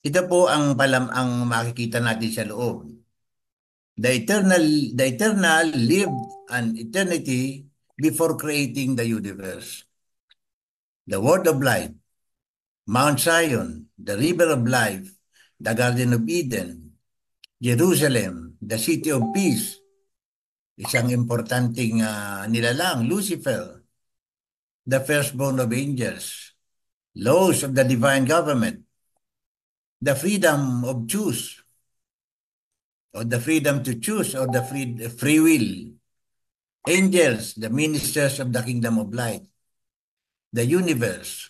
Ito po ang makikita natin sa loob. The eternal lived an eternity before creating the universe. The word of life, Mount Zion, the river of life, the Garden of Eden, Jerusalem, the city of peace, isang importanteng nilalang, Lucifer, the firstborn of angels, laws of the divine government, the freedom of choose, or the freedom to choose, or the free will, angels, the ministers of the kingdom of light, the universe,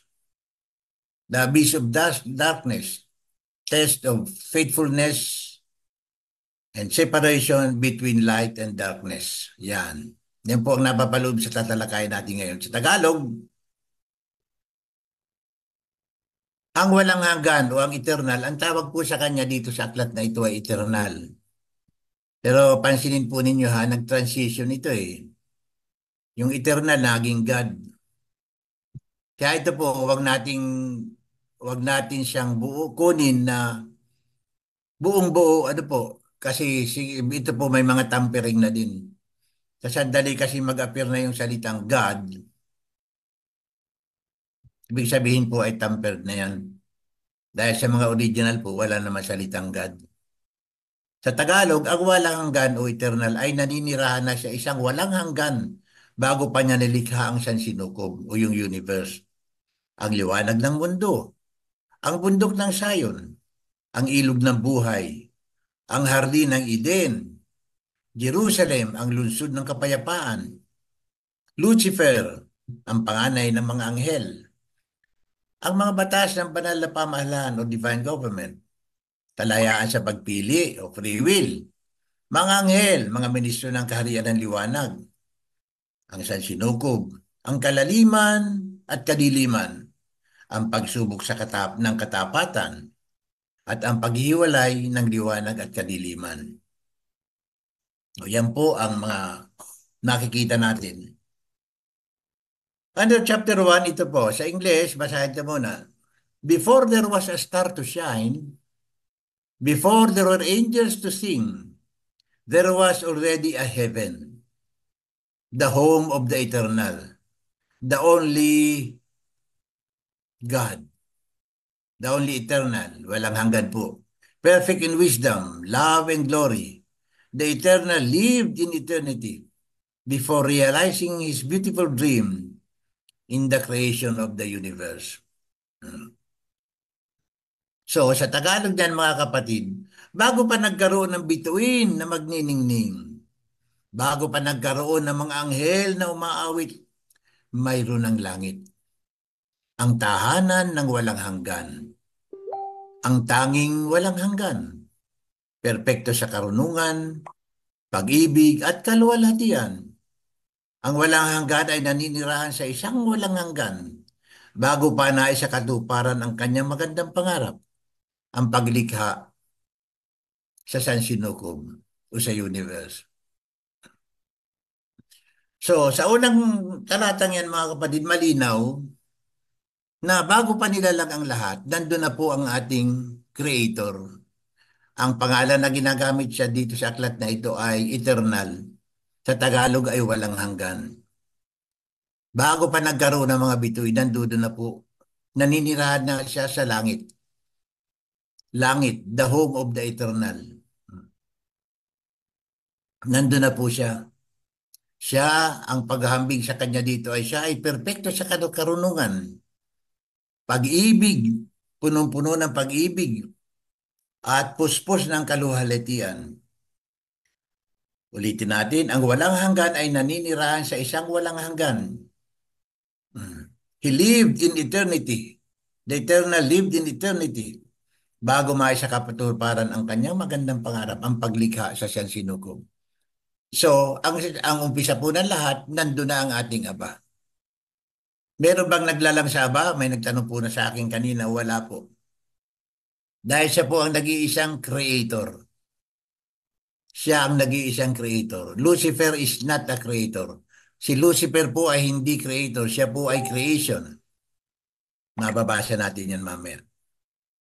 the abyss of darkness, test of faithfulness, and separation between light and darkness. Yan. Yan po ang napapaloob sa tatalakayan natin ngayon. Sa Tagalog, ang walang hanggan o ang eternal, ang tawag po sa kanya dito sa aklat na ito ay eternal. Pero pansinin po ninyo ha, nag-transition ito eh. Yung eternal naging God. Kaya ito po, wag natin siyang kunin na buong buo, ano po, kasi ito po may mga tampering na din. Sa sandali kasi mag-appear na yung salitang God, ibig sabihin po ay tampered na yan. Dahil sa mga original po, wala naman salitang God. Sa Tagalog, ang walang hanggan o eternal ay naninirahan na siya isang walang hanggan bago pa niya nilikha ang sansinukob o yung universe. Ang liwanag ng mundo, ang bundok ng Sayon, ang ilog ng buhay, ang hardin ng Eden, Jerusalem, ang lungsod ng kapayapaan, Lucifer, ang panganay ng mga anghel, ang mga batas ng banal na pamahalaan o divine government, kalayaan sa pagpili o free will, mga anghel, mga ministro ng kaharian ng liwanag, ang sansinukob, ang kalaliman at kadiliman, ang pagsubok ng katapatan, at ang paghihiwalay ng liwanag at kadiliman. O yan po ang mga nakikita natin. Under chapter 1, ito po, sa English, basahin ito muna. Before there was a star to shine, before there were angels to sing, there was already a heaven, the home of the eternal, the only God, the only eternal, walang hanggan po. Perfect in wisdom, love, and glory. The eternal lived in eternity before realizing his beautiful dream in the creation of the universe. So, sa Tagalog yan mga kapatid, bago pa nagkaroon ng bituin na magniningning, bago pa nagkaroon ng mga anghel na umaawit, mayroon ng langit. Ang tahanan ng walang hanggan. Ang tanging walang hanggan. Perpekto sa karunungan, pag-ibig at kaluwalhatian. Ang walang hanggan ay naninirahan sa isang walang hanggan bago pa naisa katuparan ang kanyang magandang pangarap, ang paglikha sa sansinukob o sa universe. So, sa unang talatang yan mga kapatid, malinaw na bago pa nilalang ang lahat, nandun na po ang ating Creator. Ang pangalan na ginagamit siya dito sa aklat na ito ay eternal. Sa Tagalog ay walang hanggan. Bago pa nagkaroon ng mga bituin, nandun na po. Naninirahan na siya sa langit. Langit, the home of the eternal. Nandun na po siya. Siya, ang paghahambing sa kanya dito ay siya ay perpekto sa karunungan. Pag-ibig, punong-puno ng pag-ibig at puspos ng kaluhalatian. Ulitin natin, ang walang hanggan ay naninirahan sa isang walang hanggan. He lived in eternity. The eternal lived in eternity. Bago maisa kapatuparan ang kanyang magandang pangarap, ang paglikha sa siyang sinukob. So, ang umpisa po ng lahat, nandun na ang ating Aba. Meron bang naglalang sa Aba? May nagtanong po na sa akin kanina, wala po. Dahil siya po ang nag-iisang creator. Siya ang nag-iisang creator. Lucifer is not a creator. Si Lucifer po ay hindi creator. Siya po ay creation. Mababasa natin yan mamaya.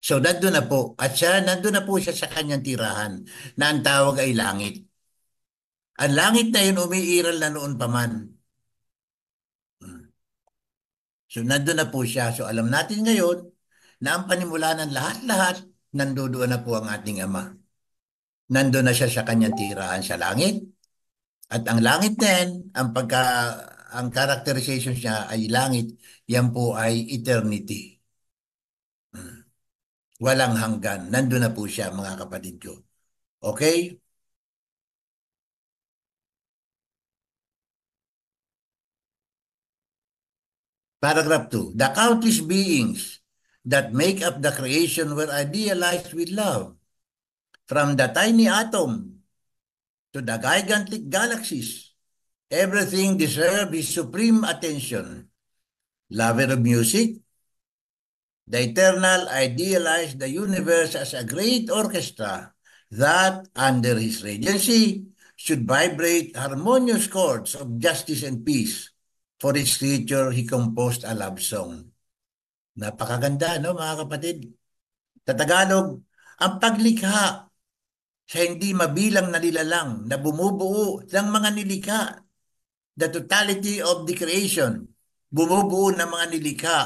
So, nandun na po. At nandun na po siya sa kanyang tirahan na ang tawag ay langit. Ang langit na yun umiiral na noon pa man. So, nandun na po siya. So, alam natin ngayon na ang panimula ng lahat-lahat, nandoon na po ang ating Ama. Nandun na siya sa kanyang tirahan sa langit. At ang langit na yan, ang characterization niya ay langit, yan po ay eternity. Walang hanggan. Nandun na po siya, mga kapatid ko. Okay? Paragraph 2. The countless beings that make up the creation were idealized with love. From the tiny atom to the gigantic galaxies, everything deserves his supreme attention. Lover of music, the Eternal idealized the universe as a great orchestra that, under his regency, should vibrate harmonious chords of justice and peace. For its creature, he composed a love song. Napakaganda, no, mga kapatid? Sa Tagalog, ang paglikha sa hindi mabilang na nilalang na bumubuo ng mga nilikha, the totality of the creation, bumubuo ng mga nilikha,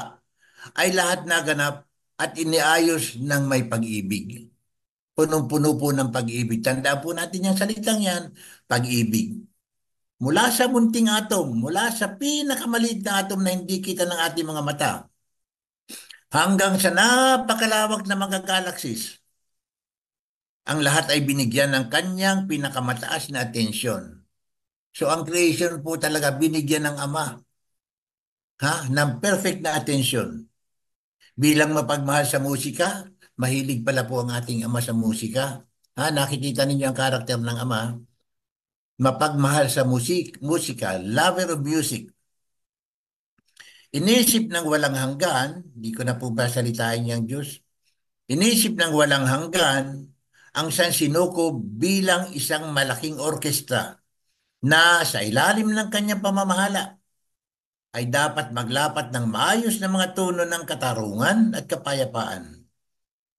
ay lahat naganap at iniayos ng may pag-ibig. Punong-puno po ng pag-ibig. Tandaan po natin yung salitang yan, pag-ibig. Mula sa munting atom, mula sa pinakamaliit na atom na hindi kita ng ating mga mata, hanggang sa napakalawak na mga galaxies, ang lahat ay binigyan ng kanyang pinakamataas na atensyon. So ang creation po talaga binigyan ng Ama, ng perfect na atensyon. Bilang mapagmahal sa musika, mahilig pala po ang ating Ama sa musika. Nakikita ninyo ang karakter ng Ama. Mapagmahal sa musika, lover of music. Inisip ng walang hanggan, di ko na po ba salitain yung Diyos, inisip ng walang hanggan ang San Sinuko bilang isang malaking orkestra na sa ilalim ng kanyang pamamahala ay dapat maglapat ng maayos na mga tono ng katarungan at kapayapaan.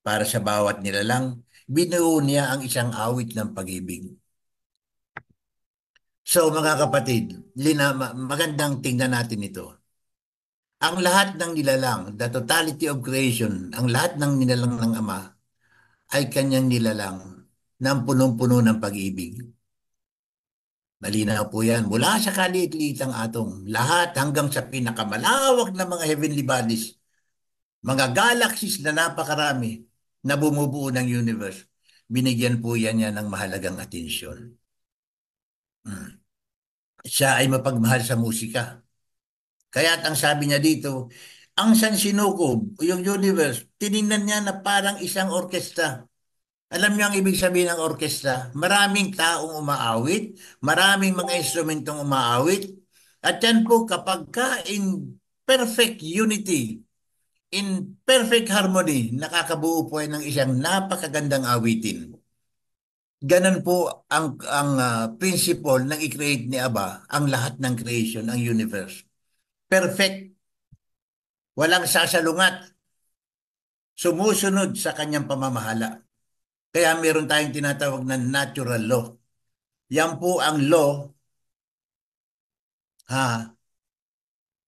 Para sa bawat nilalang, binuo niya ang isang awit ng pag-ibig. So mga kapatid, magandang tingnan natin ito. Ang lahat ng nilalang, the totality of creation, ang lahat ng nilalang ng Ama ay kanyang nilalang ng punong-puno ng pag-ibig. Malinaw po yan. Mula sa kaliit-liitang atom, lahat hanggang sa pinakamalawak na mga heavenly bodies, mga galaxies na napakarami na bumubuo ng universe, binigyan po yan ng mahalagang atensyon. Siya ay mapagmahal sa musika. Kaya ang sabi niya dito, ang San Sinukob, yung universe, tiningnan niya na parang isang orkestra. Alam niyo ang ibig sabihin ng orkestra? Maraming taong umaawit, maraming mga instrumentong umaawit, at yan po kapag in perfect unity, in perfect harmony, nakakabuo po ng isang napakagandang awitin. Ganon po ang principle ng i-create ni Aba, ang lahat ng creation, ang universe. Perfect. Walang sasalungat. Sumusunod sa kanyang pamamahala. Kaya meron tayong tinatawag na natural law. Yan po ang law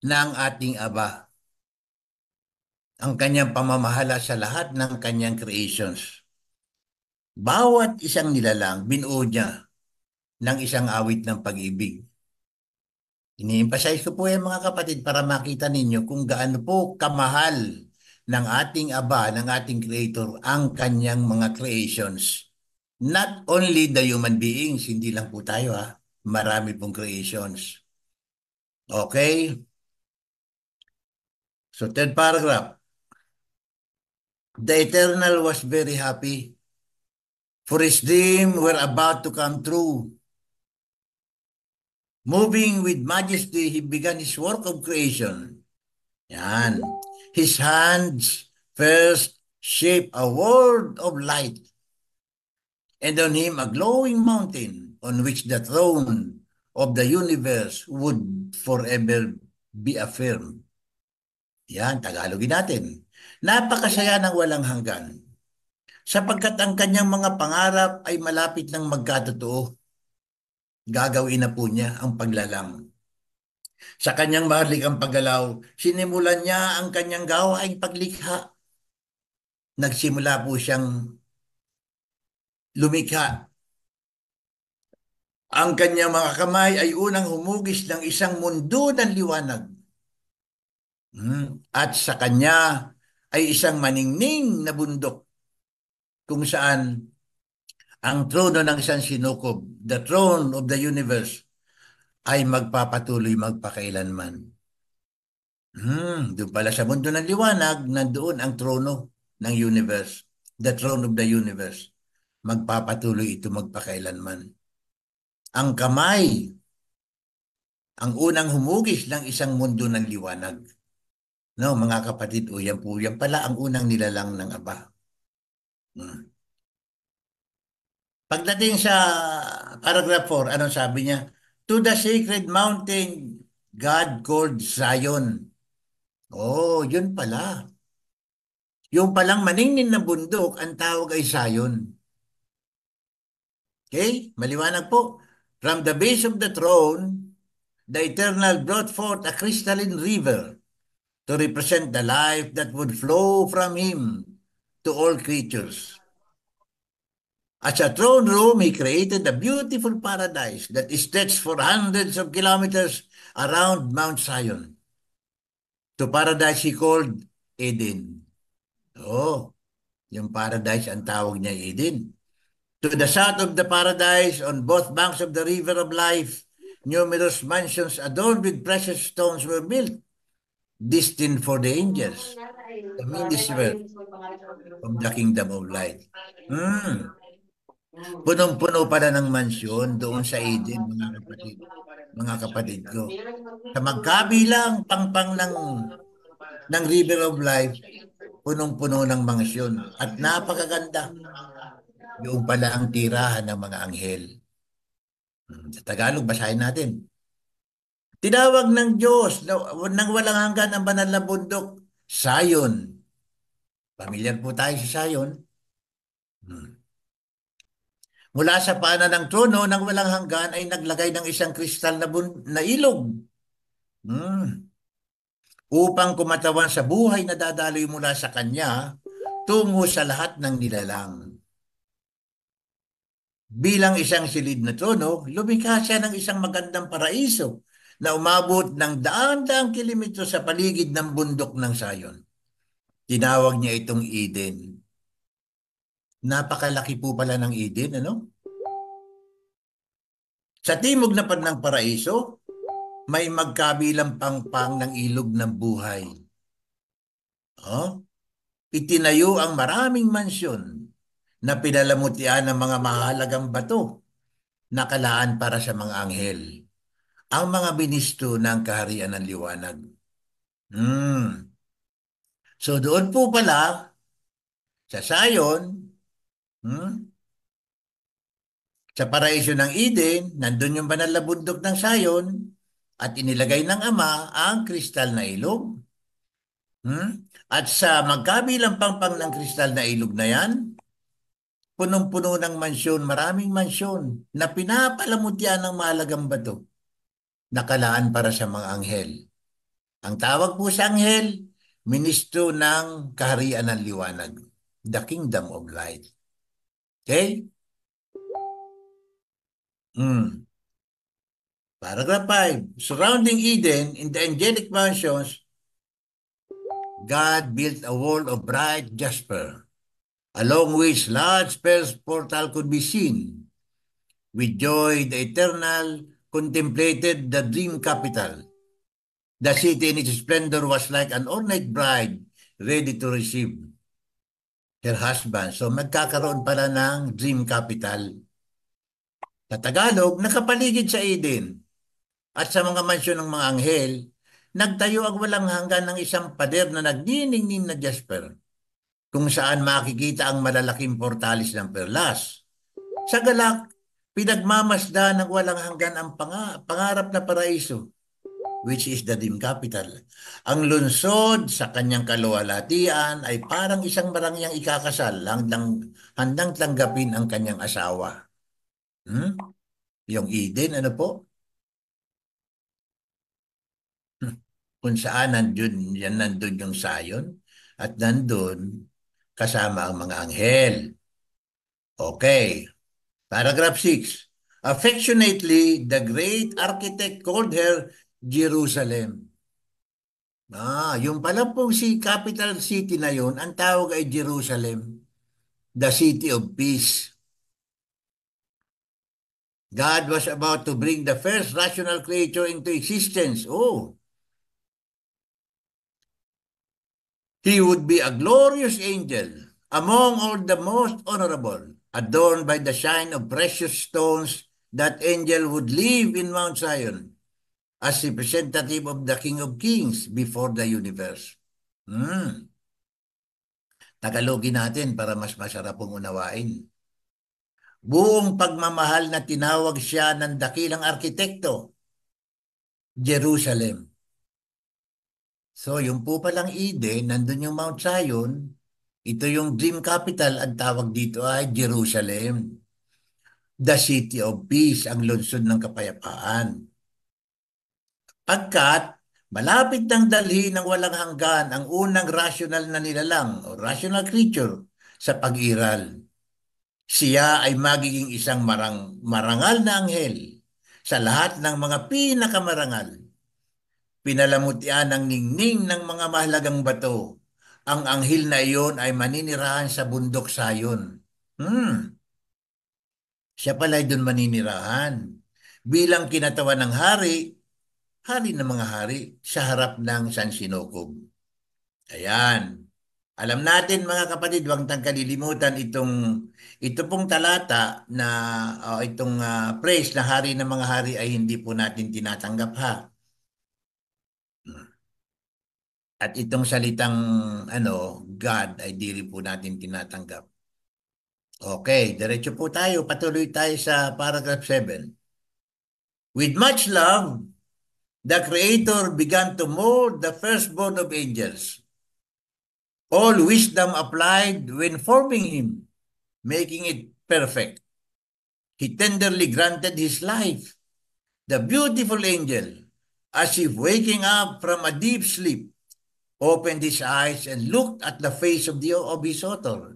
ng ating Aba. Ang kanyang pamamahala sa lahat ng kanyang creations. Bawat isang nilalang, binuo niya ng isang awit ng pag-ibig. Ini-emphasize ko po yan mga kapatid para makita ninyo kung gaano po kamahal ng ating Aba, ng ating Creator, ang kanyang mga creations. Not only the human beings, hindi lang po tayo marami pong creations. Okay? So third paragraph. The Eternal was very happy, for his dream were about to come true. Moving with majesty, he began his work of creation. Yan. His hands first shaped a world of light, and on him a glowing mountain on which the throne of the universe would forever be affirmed. Yan, Tagalogin natin. Napakasaya ng walang hanggan, sapagkat ang kanyang mga pangarap ay malapit ng magkatotoo. Gagawin na po niya ang paglalang. Sa kanyang maharlikang paggalaw, sinimulan niya ang kanyang gawaing paglikha. Nagsimula po siyang lumikha. Ang kanyang mga kamay ay unang humugis ng isang mundo ng liwanag. At sa kanya ay isang maningning na bundok kung saan ang trono ng isang sinukob, the throne of the universe, ay magpapatuloy magpakailanman. Doon pala sa mundo ng liwanag, nandoon ang trono ng universe, the throne of the universe. Magpapatuloy ito magpakailanman. Ang kamay, ang unang humugis ng isang mundo ng liwanag. No, mga kapatid, o yan po, yan pala ang unang nilalang ng Aba. Hmm. Pagdating sa paragraph 4, anong sabi niya? To the sacred mountain, God called Zion. Oh, yun pala. Yung palang maningnin na bundok, ang tawag ay Zion. Okay? Maliwanag po. From the base of the throne, the Eternal brought forth a crystalline river to represent the life that would flow from him to all creatures. As a throne room, he created a beautiful paradise that stretched for hundreds of kilometers around Mount Zion. To paradise he called Eden. Oh, yung paradise ang tawag niya Eden. To the south of the paradise, on both banks of the river of life, numerous mansions adorned with precious stones were built, destined for the angels, the ministers of the kingdom of light. Punong-puno pala ng mansyon doon sa Eden, mga kapatid ko. Sa magkabilang pangpang ng River of Life, punong-puno ng mansyon. At napakaganda. Yung pala ang tirahan ng mga anghel. Sa Tagalog, basahin natin. Tinawag ng Diyos nang walang hanggan ang banal na bundok, Zion. Pamilyar po tayo sa Zion. Mula sa paanan ng trono ng walang hanggan ay naglagay ng isang kristal na ilog. Upang kumatawan sa buhay na dadaloy mula sa kanya tungo sa lahat ng nilalang. Bilang isang silid na trono, lumikha siya ng isang magandang paraiso na umabot ng daan-daang kilometro sa paligid ng bundok ng Zion. Tinawag niya itong Eden. Napakalaki po pala ng Eden, ano? Sa timog na ng paraiso, may magkabilang pangpang ng ilog ng buhay. Oh? Itinayo ang maraming mansyon na pinalamutian ng mga mahalagang bato na kalaan para sa mga anghel. Ang mga binisto ng kaharian ng liwanag. So doon po pala, sa Zion, sa paraiso ng Eden, nandun yung banal na bundok ng Zion, at inilagay ng Ama ang kristal na ilog. At sa magkabilang pangpang ng kristal na ilog na yan, punong-puno ng mansyon, maraming mansyon na pinapalamutyan ng mahalagang bato, nakalaan para sa mga anghel. Ang tawag po sa anghel, ministro ng kaharian ng liwanag, the kingdom of light. Okay? Paragraph 5. Surrounding Eden, in the angelic mansions, God built a wall of bright jasper, along which large pearl portal could be seen. With joy, the Eternal contemplated the dream capital. The city in its splendor was like an ornate bride ready to receive her husband. So magkakaroon pala ng dream capital. Sa Tagalog, nakapaligid sa Eden at sa mga mansyon ng mga anghel, nagtayo ang walang hanggan ng isang pader na nagniningning na jasper, kung saan makikita ang malalaking portalis ng perlas. Sa galak, pinagmamasdan ng walang hanggan ang pangarap na paraiso. which is the dream capital. Ang lungsod sa kanyang kaluwalhatian ay parang isang barangyang ikakasal handang tanggapin ang kanyang asawa. Hmm? Yung Eden, ano po? Hmm. Kung saan nandun yung sayon at nandun kasama ang mga anghel. Okay. Paragraph 6. Affectionately, the great architect called her Jerusalem. Yung pala pong capital city na yun, ang tawag ay Jerusalem, the city of peace. God was about to bring the first rational creature into existence. Oh, he would be a glorious angel among all the most honorable, adorned by the shine of precious stones. That angel would live in Mount Zion as representative of the King of Kings before the universe. Tagalogin natin para mas masarap pong unawain. Buong pagmamahal na tinawag siya ng dakilang arkitekto, Jerusalem. So, yung po palang Eden, nandun yung Mount Zion, ito yung dream capital, ang tawag dito ay Jerusalem. The city of peace, ang lungsod ng kapayapaan. Pagkat malapit nang dalhin ng walang hanggan ang unang rational na nilalang o rational creature sa pag-iral. Siya ay magiging isang marangal na anghel sa lahat ng mga pinakamarangal. Pinalamutian ng ningning ng mga mahalagang bato. Ang anghel na iyon ay maninirahan sa bundok Sayon. Siya pala ay doon maninirahan. Bilang kinatawan ng hari, hari ng mga hari, sa harap ng San Sinokob. Ayan. Alam natin mga kapatid, huwag tang kalilimutan ito pong talata na itong praise na hari ng mga hari ay hindi po natin tinatanggap ha. At itong salitang God ay di rin po natin tinatanggap. Okay, diretso po tayo. Patuloy tayo sa paragraph 7. With much love, the Creator began to mold the firstborn of angels. All wisdom applied when forming him, making it perfect. He tenderly granted his life. The beautiful angel, as if waking up from a deep sleep, opened his eyes and looked at the face of his author.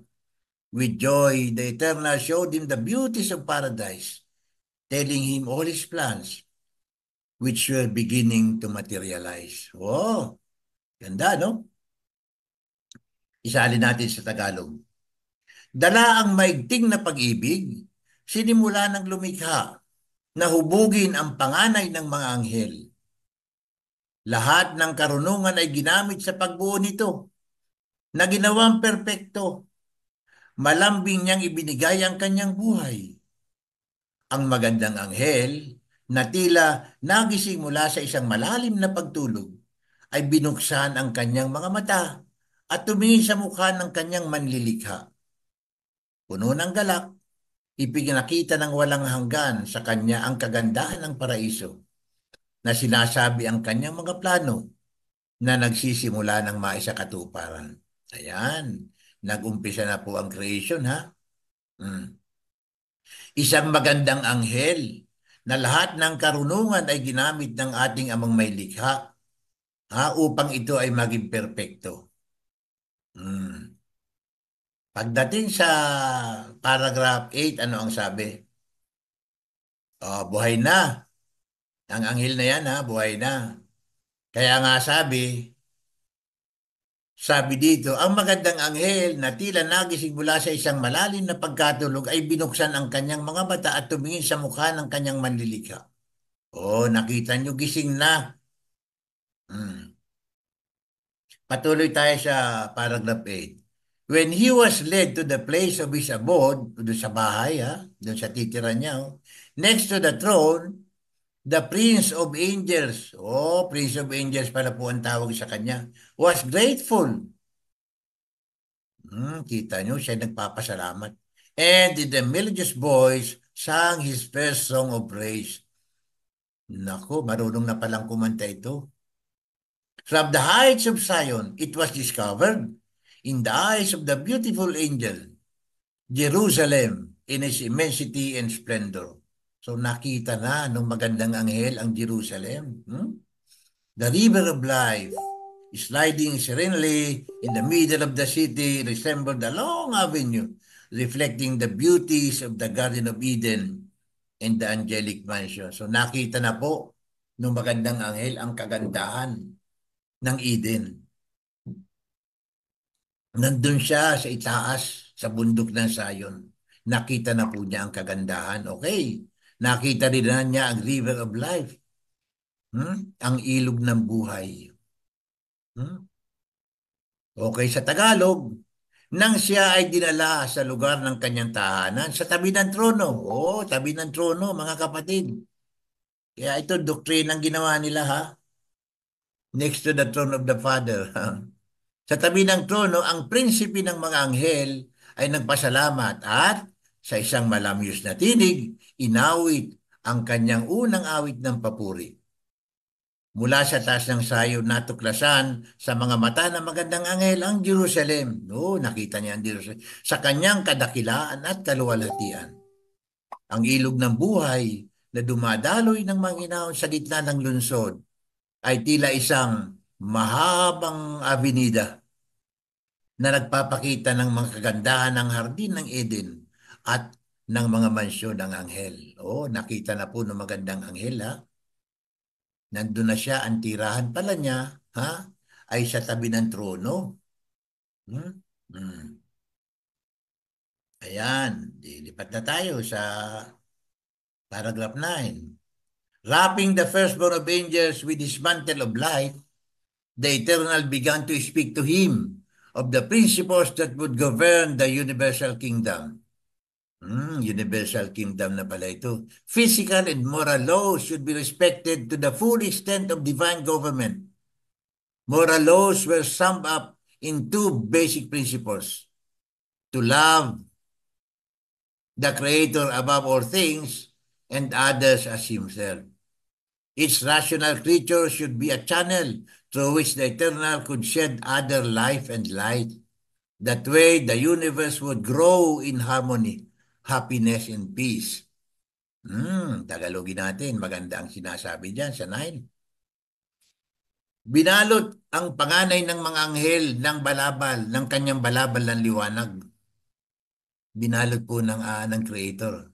With joy, the Eternal showed him the beauties of paradise, telling him all his plans, which were beginning to materialize. Oh, ganda, no? Isalin natin sa Tagalog. Dala ang maigting na pag-ibig, sinimula ng lumikha, na hubugin ang panganay ng mga anghel. Lahat ng karunungan ay ginamit sa pagbuo nito, na ginawang perpekto. Malambing niyang ibinigay ang kanyang buhay. Ang magandang anghel, na tila nagising mula sa isang malalim na pagtulog, ay binuksan ang kanyang mga mata at tumingin sa mukha ng kanyang manlilikha. Puno ng galak, ipinakita ng walang hanggan sa kanya ang kagandahan ng paraiso, na sinasabi ang kanyang mga plano na nagsisimula ng maisakatuparan. Ayan, nag-umpisa na po ang creation ha. Isang magandang anghel na lahat ng karunungan ay ginamit ng ating amang may likha upang ito ay maging perpekto. Pagdating sa paragraph 8, ano ang sabi? Buhay na. Ang anghel na yan buhay na. Kaya nga sabi dito, ang magandang anghel na tila nagising mula sa isang malalim na pagkatulog ay binuksan ang kanyang mga mata at tumingin sa mukha ng kanyang manlilikha. Nakita nyo, gising na. Patuloy tayo sa paragraph 8. When he was led to the place of his abode, doon sa bahay, doon sa titira niya, next to the throne, the Prince of Angels, Prince of Angels pala po ang tawag sa kanya, was grateful. Kita nyo, siya nagpapasalamat. And in the melodious voice, sang his first song of praise. Nako, marunong na palang kumanta ito. From the heights of Zion, it was discovered in the eyes of the beautiful angel, Jerusalem in its immensity and splendor. So nakita na nung magandang anghel ang Jerusalem. The river of life, sliding serenely in the middle of the city, resembled a long avenue, reflecting the beauties of the Garden of Eden and the angelic mansion. So nakita na po nung magandang anghel ang kagandahan ng Eden. Nandun siya sa itaas, sa bundok ng Zion. Nakita na po niya ang kagandahan. Okay. Nakita rin na niya ang river of life. Ang ilog ng buhay. Okay, sa Tagalog, nang siya ay dinala sa lugar ng kanyang tahanan, sa tabi ng trono. Oo, tabi ng trono, mga kapatid. Kaya ito, doktrinang ginawa nila, ha? Next to the throne of the Father. Sa tabi ng trono, ang prinsipe ng mga anghel ay nagpasalamat at sa isang malamyos na tinig, inawit ang kanyang unang awit ng papuri. Mula sa taas ng sayo natuklasan sa mga mata ng magandang anghel ang Jerusalem. Nakita niya ang Jerusalem. Sa kanyang kadakilaan at kaluwalhatian. Ang ilog ng buhay na dumadaloy ng manginahon sa gitna ng lungsod ay tila isang mahabang avenida na nagpapakita ng mga kagandahan ng hardin ng Eden at ng mga mansyon ng anghel. Nakita na po ng magandang anghel, ha? Nandun na siya, ang tirahan pala niya, ha? Ay sa tabi ng trono. Hmm? Hmm. Ayan, dilipat na tayo sa paragraph 9. Wrapping the firstborn of angels with his mantle of light, the Eternal began to speak to him of the principles that would govern the universal kingdom. Universal kingdom na pala ito. Physical and moral laws should be respected to the full extent of divine government. Moral laws were summed up in two basic principles. To love the Creator above all things and others as himself. Each rational creature should be a channel through which the Eternal could shed other life and light. That way, the universe would grow in harmony, happiness, and peace. Tagalogin natin. Maganda ang sinasabi dyan sa 9. Binalot ang panganay ng mga anghel ng balabal, ng kanyang balabal ng liwanag. Binalot po ng Creator.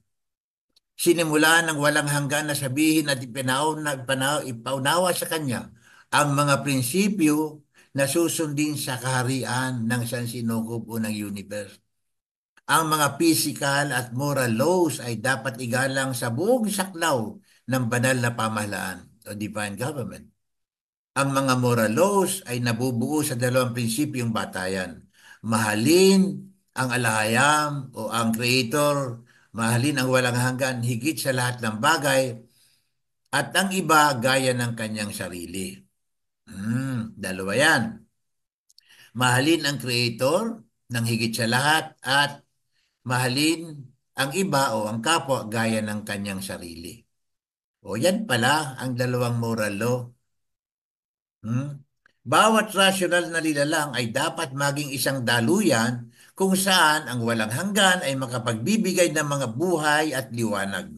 Sinimula ng walang hanggan na sabihin at ipaunawa sa kanya ang mga prinsipyo na susundin sa kaharian ng sansinukob o ng universe. Ang mga physical at moral laws ay dapat igalang sa buong saklaw ng banal na pamahalaan o divine government. Ang mga moral laws ay nabubuo sa dalawang prinsipyong batayan. Mahalin ang alahayam o ang Creator, mahalin ang walang hanggan higit sa lahat ng bagay, at ang iba gaya ng kanyang sarili. Dalawa yan. Mahalin ang Creator ng higit sa lahat at mahalin ang iba o ang kapwa gaya ng kanyang sarili. Yan pala ang dalawang moral law. Bawat rational na nilalang ay dapat maging isang daluyan kung saan ang walang hanggan ay makapagbibigay ng mga buhay at liwanag.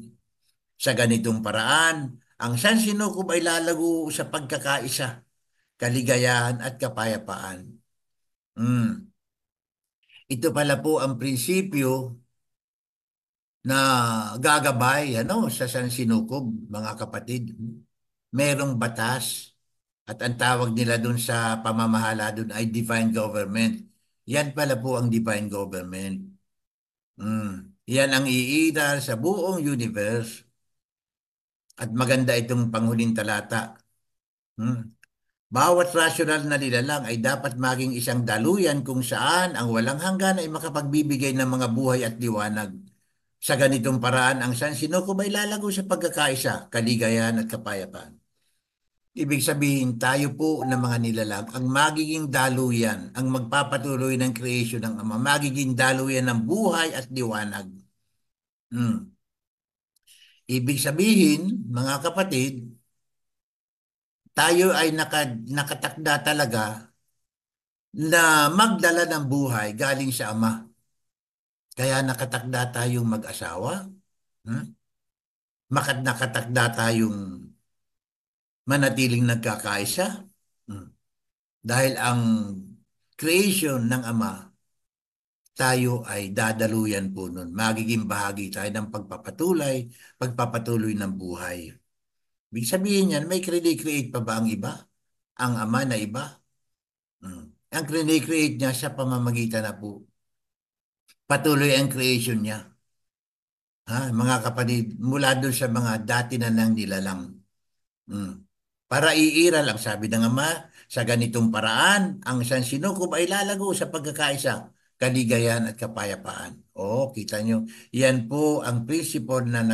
Sa ganitong paraan, ang sansinukob ay lalago sa pagkakaisa, kaligayahan at kapayapaan. Ito pala po ang prinsipyo na gagabay sa sansinukob, mga kapatid. Merong batas at ang tawag nila dun sa pamamahala dun ay divine government. Yan pala po ang divine government. Yan ang iiral sa buong universe. At maganda itong panghuling talata. Bawat rational na nilalang ay dapat maging isang daluyan kung saan ang walang hanggan ay makapagbibigay ng mga buhay at liwanag. Sa ganitong paraan, ang sansinukob ay lalago sa pagkakaisa, kaligayahan at kapayapaan. Ibig sabihin, tayo po ng mga nilalang, ang magiging daluyan, ang magpapatuloy ng creation ng Ama, magiging daluyan ng buhay at liwanag. Ibig sabihin, mga kapatid, tayo ay nakatakda talaga na magdala ng buhay galing sa Ama. Kaya nakatakda tayong mag-asawa, hmm? Nakatakda tayong manatiling nagkakaisa. Hmm. Dahil ang creation ng Ama, tayo ay dadaluyan po nun. Magiging bahagi tayo ng pagpapatuloy ng buhay. Ibig sabihin yan, may create pa ba ang iba? Ang Ama na iba? Hmm. Ang create niya sa pamamagitan na po. Patuloy ang creation niya. Ha, mga kapatid, mula doon sa mga dati na nang nilalang. Hmm. Para iiral ang sabi ng Ama, sa ganitong paraan, ang sansinukob ay lalago sa pagkakaisa, kaligayahan at kapayapaan. Oh, kita nyo, yan po ang principle na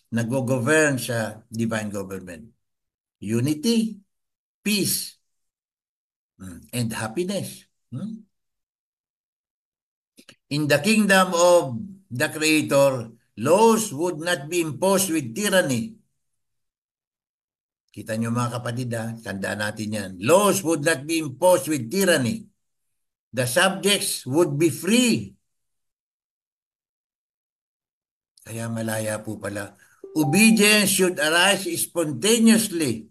nag-govern sa divine government. Unity, peace, and happiness. Hmm? In the kingdom of the Creator, laws would not be imposed with tyranny. Kita nyo mga kapatid ha, tandaan natin yan. Laws would not be imposed with tyranny. The subjects would be free. Kaya malaya po pala. Obedience should arise spontaneously.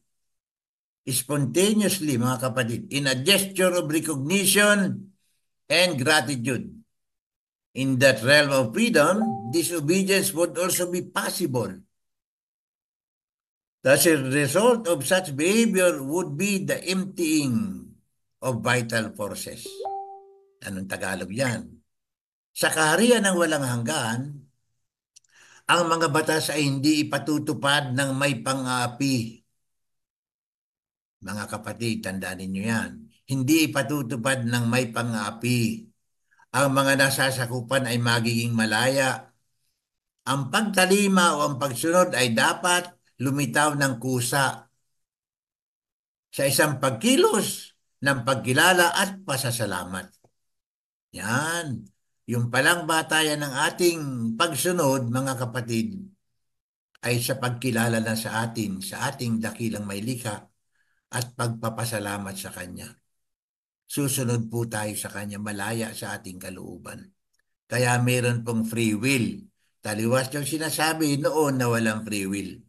Spontaneously mga kapatid. In a gesture of recognition and gratitude. In that realm of freedom, disobedience would also be possible. The result of such behavior would be the emptying of vital forces. Anong Tagalog yan? Sa kaharian ng walang hanggan, ang mga batas ay hindi ipatutupad ng may pang-aapi. Mga kapatid, tandaan ninyo yan. Hindi ipatutupad ng may pang-aapi. Ang mga nasasakupan ay magiging malaya. Ang pagtalima o ang pagsunod ay dapat lumitaw ng kusa sa isang pagkilos ng pagkilala at pasasalamat. Yan. Yung palang batayan ng ating pagsunod, mga kapatid, ay sa pagkilala na sa ating dakilang may likha at pagpapasalamat sa Kanya. Susunod po tayo sa Kanya, malaya sa ating kalooban. Kaya meron pong free will. Taliwas yung sinasabi noon na walang free will.